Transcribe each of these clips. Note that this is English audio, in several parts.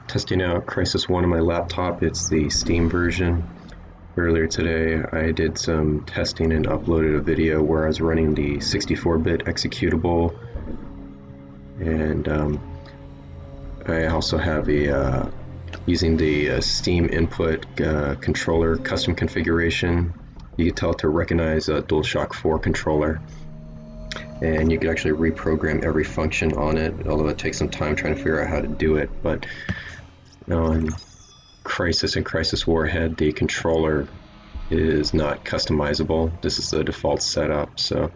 Testing out Crysis 1 on my laptop. It's the Steam version. Earlier today I did some testing and uploaded a video where I was running the 64-bit executable, and I also have a using the Steam input controller custom configuration. You can tell it to recognize a Dualshock4 controller, and you can actually reprogram every function on it, although it takes some time trying to figure out how to do it. But on Crysis and Crysis Warhead, the controller is not customizable. This is the default setup, so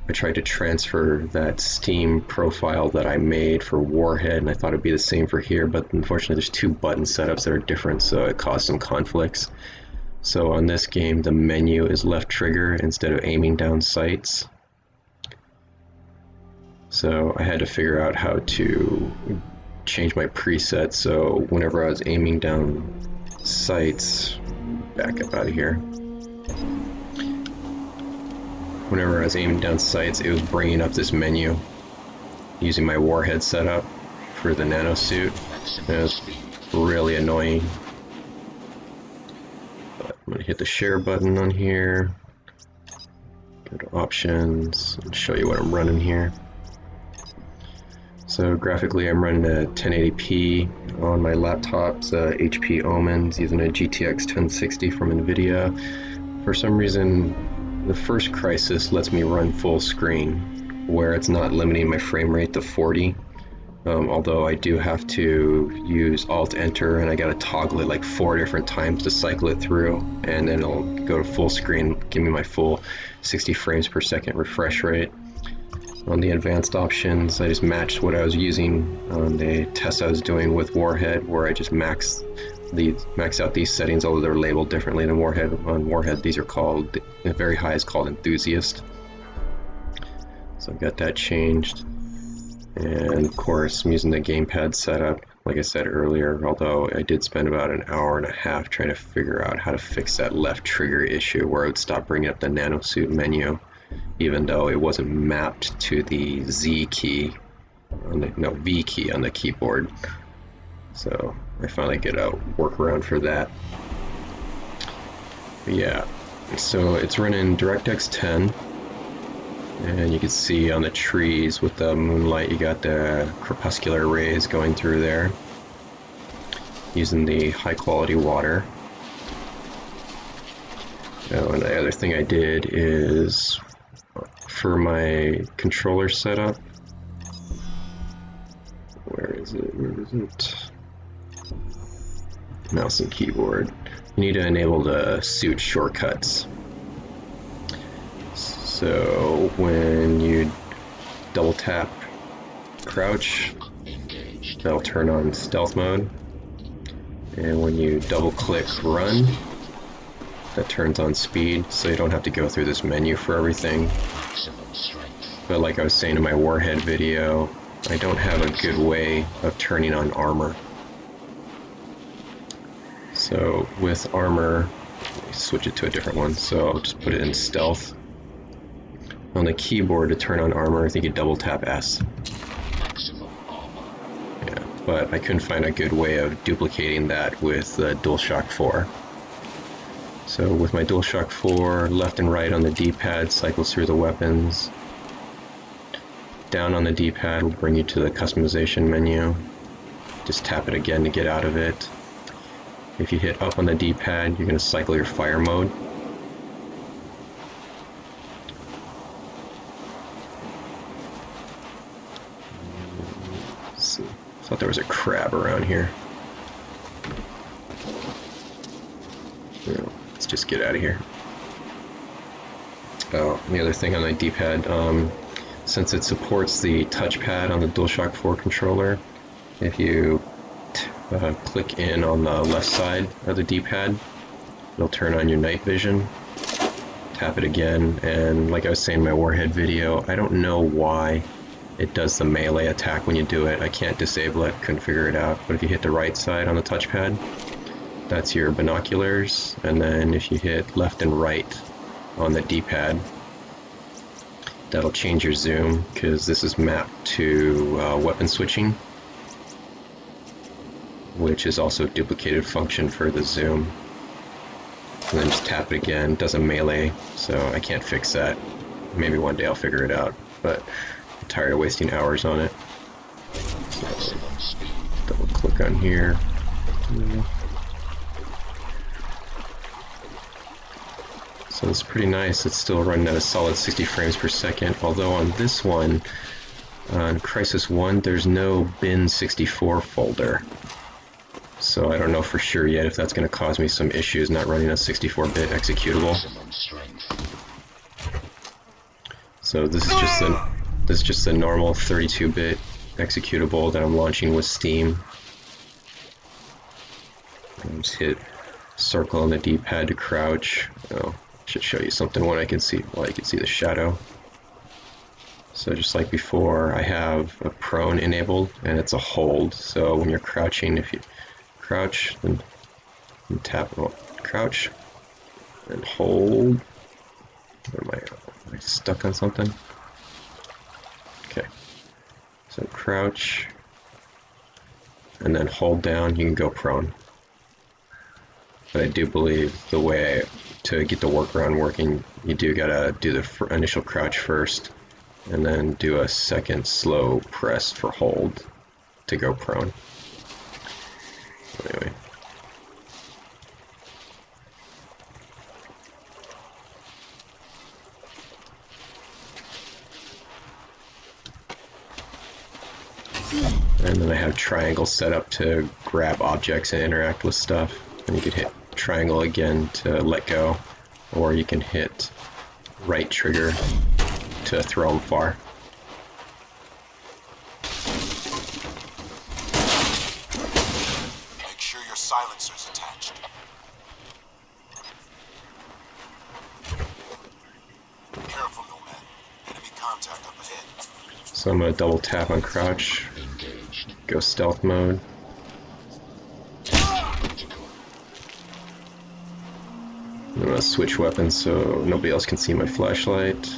I tried to transfer that Steam profile that I made for Warhead, and I thought it'd be the same for here, but unfortunately there's two button setups that are different, so it caused some conflicts. So on this game, the menu is left trigger instead of aiming down sights. So I had to figure out how to change my preset, so whenever I was aiming down sights, back up out of here. Whenever I was aiming down sights, it was bringing up this menu using my Warhead setup for the nano suit. And it was really annoying. But I'm going to hit the share button on here, go to options, and show you what I'm running here. So graphically I'm running a 1080p on my laptop's HP OMEN using a GTX 1060 from Nvidia. For some reason the first Crysis lets me run full screen where it's not limiting my frame rate to 40, although I do have to use Alt-Enter, and I gotta toggle it like 4 different times to cycle it through, and then it'll go to full screen, give me my full 60 frames per second refresh rate. On the advanced options, I just matched what I was using on the test I was doing with Warhead, where I just max out these settings, although they're labeled differently than Warhead. On Warhead, these are called, the very high is called Enthusiast. So I've got that changed. And of course, I'm using the gamepad setup, like I said earlier, although I did spend about an hour and a half trying to figure out how to fix that left trigger issue where it would stop bringing up the nano suit menu, even though it wasn't mapped to the Z key, V key on the keyboard. So I finally get a workaround for that. But yeah, so it's running DirectX 10, and you can see on the trees with the moonlight you got the crepuscular rays going through there, using the high quality water. Oh, and the other thing I did is, for my controller setup, where is it? Mouse and keyboard. You need to enable the suit shortcuts. So when you double tap crouch, that'll turn on stealth mode, and when you double click run, that turns on speed, so you don't have to go through this menu for everything. But like I was saying in my Warhead video, I don't have a good way of turning on armor. So with armor, let me switch it to a different one, so I'll just put it in stealth. On the keyboard to turn on armor, I think you double tap S. Yeah, but I couldn't find a good way of duplicating that with the Dualshock4. So with my Dualshock4, left and right on the D-pad cycles through the weapons. Down on the D-pad will bring you to the customization menu. Just tap it again to get out of it. If you hit up on the D-pad, you're going to cycle your fire mode. Let's see. I thought there was a crab around here. Let's just get out of here. Oh, the other thing on the D-pad, since it supports the touchpad on the Dualshock 4 controller, if you click in on the left side of the D-pad, it'll turn on your night vision. Tap it again, and like I was saying in my Warhead video, I don't know why it does the melee attack when you do it. I can't disable it, couldn't figure it out. But if you hit the right side on the touchpad, that's your binoculars, and then if you hit left and right on the D-pad, that'll change your zoom, because this is mapped to weapon switching. which is also a duplicated function for the zoom. And then just tap it again, does a melee, so I can't fix that. Maybe one day I'll figure it out, but I'm tired of wasting hours on it. So, double click on here. So it's pretty nice. It's still running at a solid 60 frames per second, although on this one, on Crysis 1, there's no bin64 folder. So I don't know for sure yet if that's going to cause me some issues not running a 64-bit executable. So this is just a normal 32-bit executable that I'm launching with Steam. Just hit circle on the D-pad to crouch. Oh, should show you something when I can see. Well, you can see the shadow. So just like before, I have a prone enabled, and it's a hold. So when you're crouching, if you crouch, then tap, crouch, and hold. Am I stuck on something? Okay. So crouch, and then hold down, you can go prone. But I do believe the way to get the workaround working, you do gotta do the initial crouch first, and then do a second slow press for hold to go prone. Anyway. And then I have triangle set up to grab objects and interact with stuff. And you can hit triangle again to let go, or you can hit right trigger to throw them far. Make sure your silencer's attached. Careful, OMEN. Enemy contact up ahead. So I'm going to double tap on crouch, go stealth mode. I'm going to switch weapons so nobody else can see my flashlight.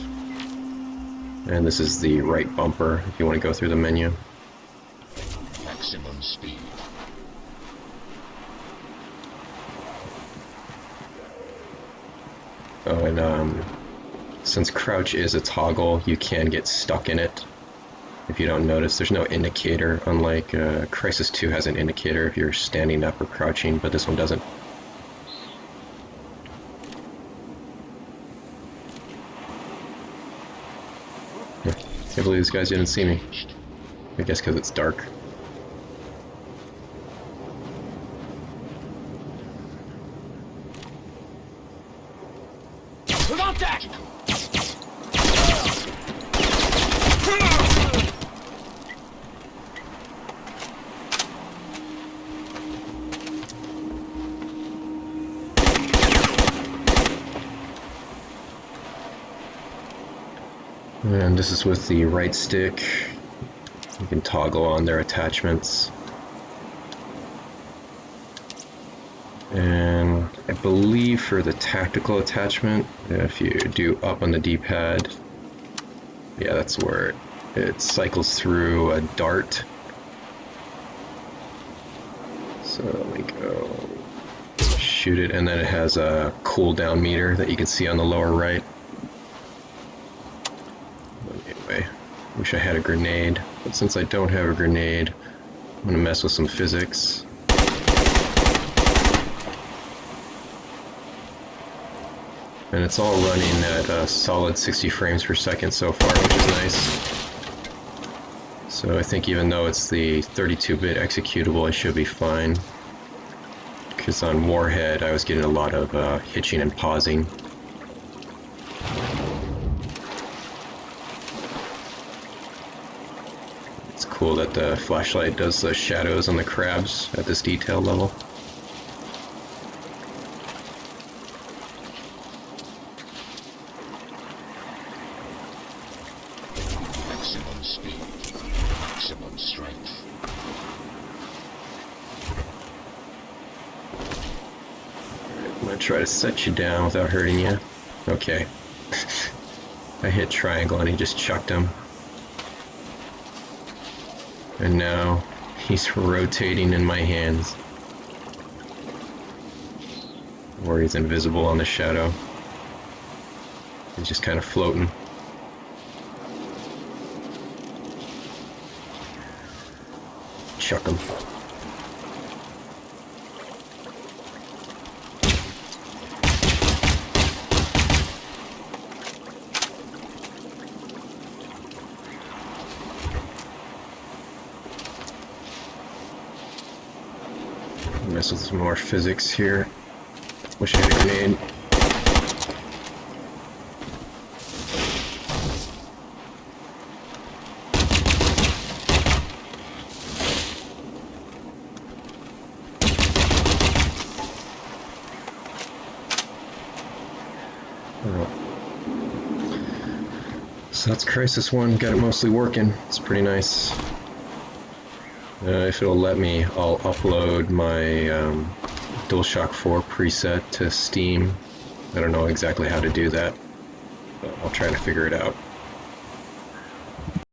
And this is the right bumper if you want to go through the menu. Maximum speed. Oh, and since crouch is a toggle, you can get stuck in it. If you don't notice, there's no indicator, unlike Crysis 2 has an indicator if you're standing up or crouching, but this one doesn't. Can't believe these guys didn't see me. I guess because it's dark. Contact! And this is with the right stick. You can toggle on their attachments. And I believe for the tactical attachment, if you do up on the D-pad, yeah, that's where it cycles through a dart. So let me go shoot it, and then it has a cooldown meter that you can see on the lower right. Anyway, wish I had a grenade, but since I don't have a grenade, I'm gonna mess with some physics. And it's all running at a solid 60 frames per second so far, which is nice. So I think even though it's the 32-bit executable, I should be fine. Because on Warhead, I was getting a lot of hitching and pausing. It's cool that the flashlight does the shadows on the crabs at this detail level. Maximum speed. Maximum strength. I'm gonna try to set you down without hurting you. Okay. I hit triangle and he just chucked him. And now He's rotating in my hands. Or he's invisible on the shadow. He's just kind of floating. Chuck him. Mess with some more physics here. Wish I had a grenade. So that's Crysis 1, got it mostly working. It's pretty nice. If it'll let me, I'll upload my Dualshock4 preset to Steam. I don't know exactly how to do that, but I'll try to figure it out.